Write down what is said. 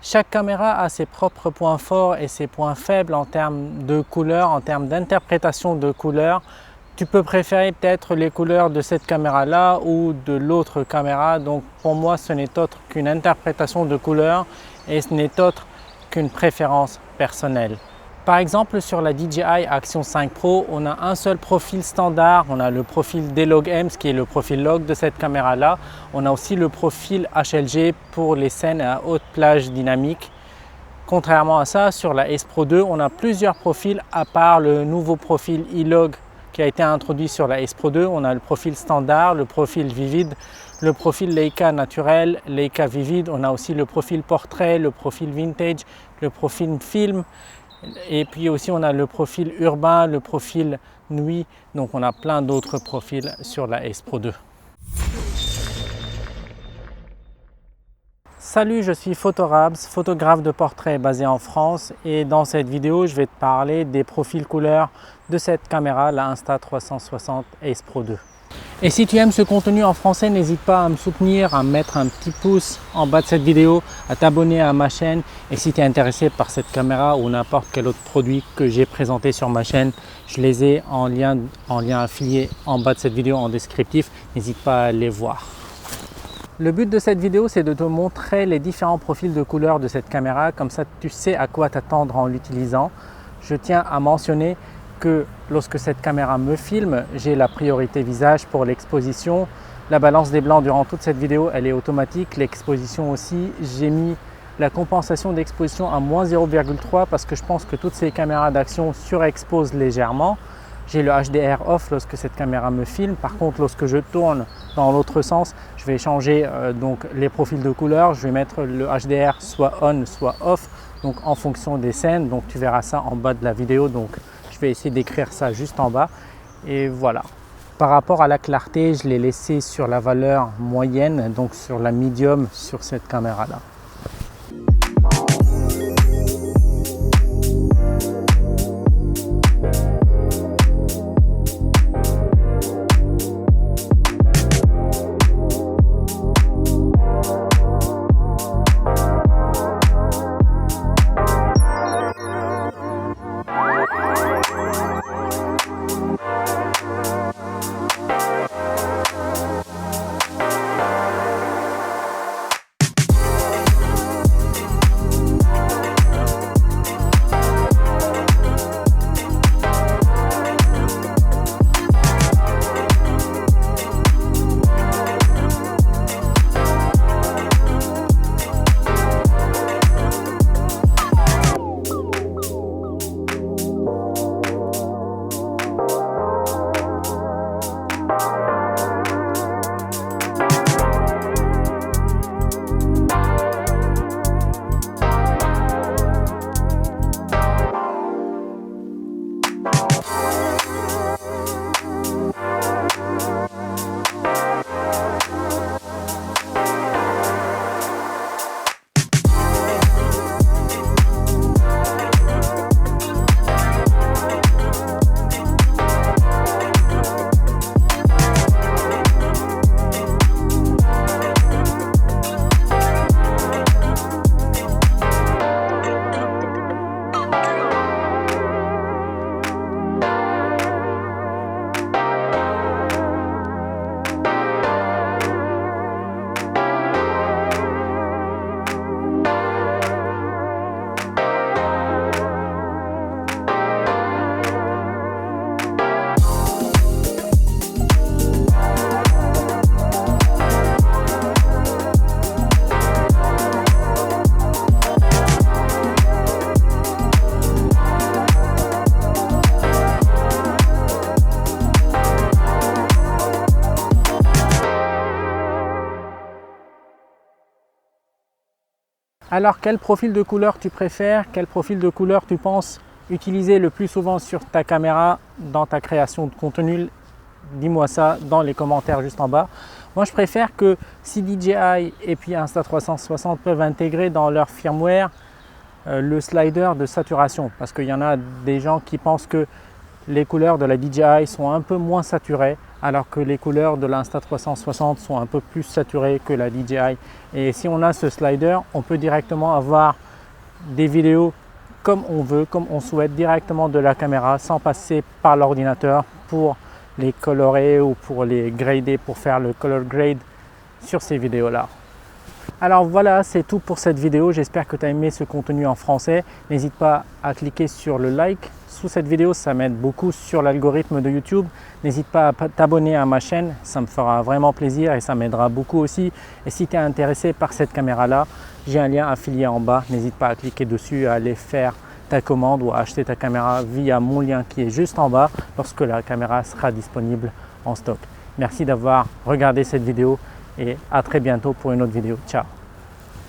Chaque caméra a ses propres points forts et ses points faibles en termes de couleurs, en termes d'interprétation de couleurs. Tu peux préférer peut-être les couleurs de cette caméra-là ou de l'autre caméra. Donc pour moi, ce n'est autre qu'une interprétation de couleurs et ce n'est autre qu'une préférence personnelle. Par exemple, sur la DJI Action 5 Pro, on a un seul profil standard. On a le profil D-Log-M, qui est le profil log de cette caméra-là. On a aussi le profil HLG pour les scènes à haute plage dynamique. Contrairement à ça, sur la S Pro 2, on a plusieurs profils à part le nouveau profil E-Log qui a été introduit sur la S Pro 2. On a le profil standard, le profil Vivid, le profil Leica naturel, Leica Vivid. On a aussi le profil portrait, le profil vintage, le profil film. Et puis aussi on a le profil urbain, le profil nuit, donc on a plein d'autres profils sur la S Pro 2. Salut, je suis Photorabs, photographe de portrait basé en France et dans cette vidéo je vais te parler des profils couleurs de cette caméra, la Insta360 S Pro 2. Et si tu aimes ce contenu en français, n'hésite pas à me soutenir, à mettre un petit pouce en bas de cette vidéo, à t'abonner à ma chaîne. Et si tu es intéressé par cette caméra ou n'importe quel autre produit que j'ai présenté sur ma chaîne, je les ai en lien affilié en bas de cette vidéo en descriptif. N'hésite pas à les voir. Le but de cette vidéo, c'est de te montrer les différents profils de couleurs de cette caméra. Comme ça, tu sais à quoi t'attendre en l'utilisant. Je tiens à mentionner que lorsque cette caméra me filme, j'ai la priorité visage pour l'exposition. La balance des blancs durant toute cette vidéo, elle est automatique. L'exposition aussi, j'ai mis la compensation d'exposition à moins 0,3 parce que je pense que toutes ces caméras d'action surexposent légèrement. J'ai le HDR off lorsque cette caméra me filme. Par contre, lorsque je tourne dans l'autre sens, je vais changer donc les profils de couleurs. Je vais mettre le HDR soit on, soit off, donc en fonction des scènes. Donc tu verras ça en bas de la vidéo. Donc je vais essayer d'écrire ça juste en bas et voilà. Par rapport à la clarté, je l'ai laissé sur la valeur moyenne, donc sur la médium sur cette caméra là. Alors quel profil de couleur tu préfères? Quel profil de couleur tu penses utiliser le plus souvent sur ta caméra dans ta création de contenu? Dis-moi ça dans les commentaires juste en bas. Moi je préfère que si DJI et puis Insta360 peuvent intégrer dans leur firmware le slider de saturation, parce qu'il y en a des gens qui pensent que les couleurs de la DJI sont un peu moins saturées, alors que les couleurs de l'Insta360 sont un peu plus saturées que la DJI. Et si on a ce slider, on peut directement avoir des vidéos comme on veut, comme on souhaite, directement de la caméra, sans passer par l'ordinateur pour les colorer ou pour les grader, pour faire le color grade sur ces vidéos-là. Alors voilà, c'est tout pour cette vidéo. J'espère que tu as aimé ce contenu en français. N'hésite pas à cliquer sur le like sous cette vidéo, ça m'aide beaucoup sur l'algorithme de YouTube. N'hésite pas à t'abonner à ma chaîne, ça me fera vraiment plaisir et ça m'aidera beaucoup aussi. Et si tu es intéressé par cette caméra-là, j'ai un lien affilié en bas. N'hésite pas à cliquer dessus, à aller faire ta commande ou à acheter ta caméra via mon lien qui est juste en bas lorsque la caméra sera disponible en stock. Merci d'avoir regardé cette vidéo et à très bientôt pour une autre vidéo. Ciao!